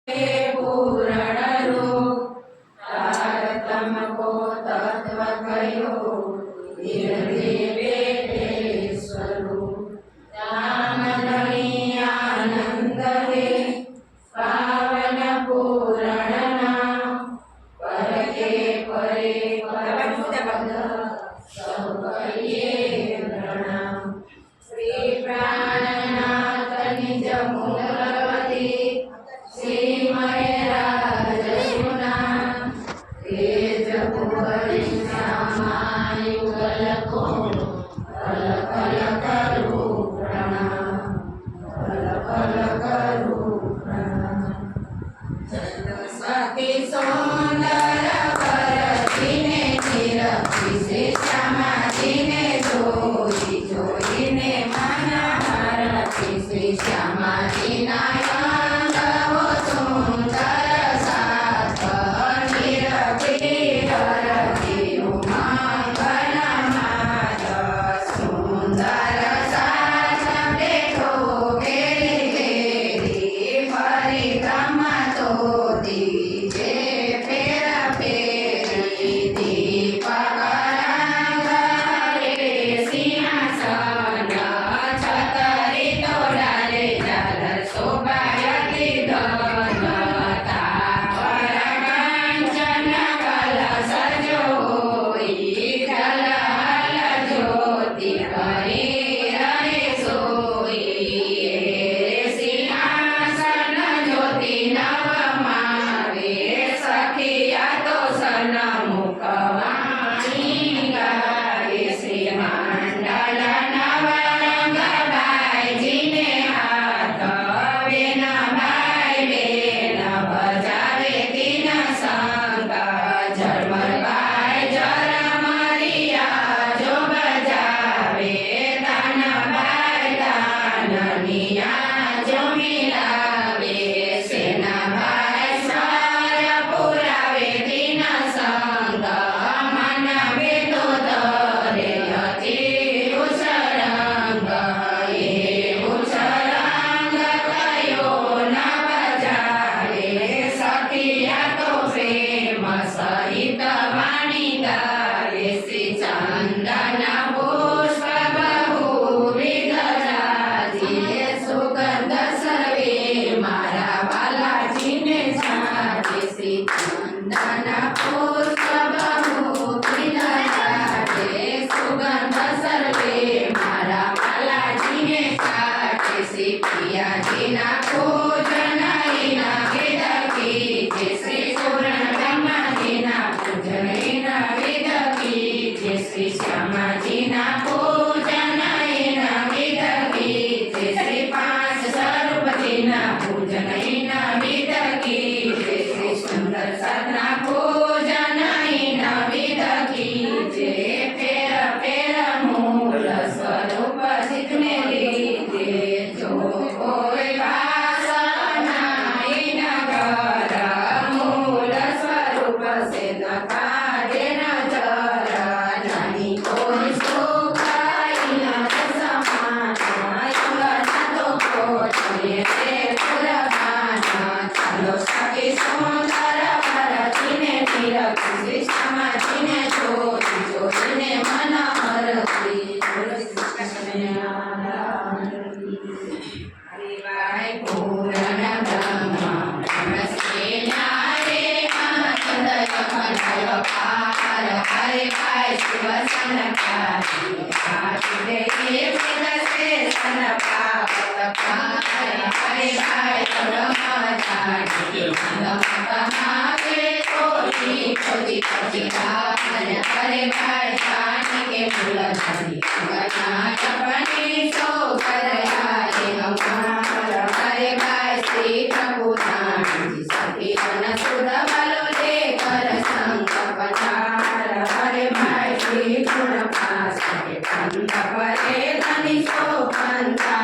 पूरण रूप तारतम को तत्व कयो धीरे बेटे स्वरूप राम धनी आनंद है पावन पूरण नाम पर के परे परम सब करिए प्रणाम श्री प्राणनाथ निज मूलवती श्रीमय राज सुना तेज कुबरी श्यामायुगल को कल कल करू प्रणाम कल कल करू प्रणाम सती सुंदर वरदिने निरखी से श्यामाजीने जोई जोईने मन हरखी श्री श्यामाजी नायक हो सुंदर साथ निरखी हरखी उमा वनमात सुंदर साथ देखो गेली गेली परिक्रमा तो दीजे फेरा फेरी दीपक रंग रे सिंहासन छतरी तोडाले झालर शोभायती धन तापर कांचन कलश जोई कलहल ज्योति करी रहे सोई रे सिंहासन ज्योति नवमावे सखिया तो सन्मुख वाणी गावे श्री मंडल नवरंग बाईजीने हाथ बेन बाई बेन बजावे तीन संग झरमर बाई झरमरिया जो बजावे तान बाई ताननिया जो मिलावे सेना बाई स्वर पुरावे तीन संग मनवे तो दरे अति उसरंग ये उसरंग कयो न बजावे सखिया तो प्रेम सहित वाणी गावे श्री चंदन पुष्प बहुविध राजिए सुगंध सर्वे मारा बालाजीने साजे श्री चंदन पुष्प बहुविध राजे सुगंध सर्वे मारा बालाजीने साजे श्री प्रियाजीना पूजन ईना विध कीजे श्री पूर्ण ब्रह्माजीना पूजन ईना विध कीजे श्री श्यामाजीना पूजन ईना विध कीजे श्री पांच स्वरूपजीना पूजन ईना विध कीजे श्री सुंदर सतना पूजन ईना विध कीजे फेर फेर मूल स्वरूप जितने लीजे जो कोई वासना नगर मूल स्वरूप से न काढ़े नजर नहीं कोई सुख न समान न तो कोटले पुरगान चलो सखी सुंदर भरतीने निरखी श्री श्यामाजीने जोई जोईने मन हरखी हरिवाय पूर्ण ब्रह्म नमस्ते नारे आनंद खंडय पार हरिवाय शिव सनकारी वासुदेव विदसे सन पावत पार हरिवाय ब्रह्मचारी महावे कोटि कोटि कोटि हरिवाय जानी के फूल धरी गना जपनी सो करयाए हमार हरिवाय श्री प्रभुदानी सखी मन सुध बलो लेकर संग पधार हरिवाय श्री गुण पास के पंथ परे धनी सो पंथा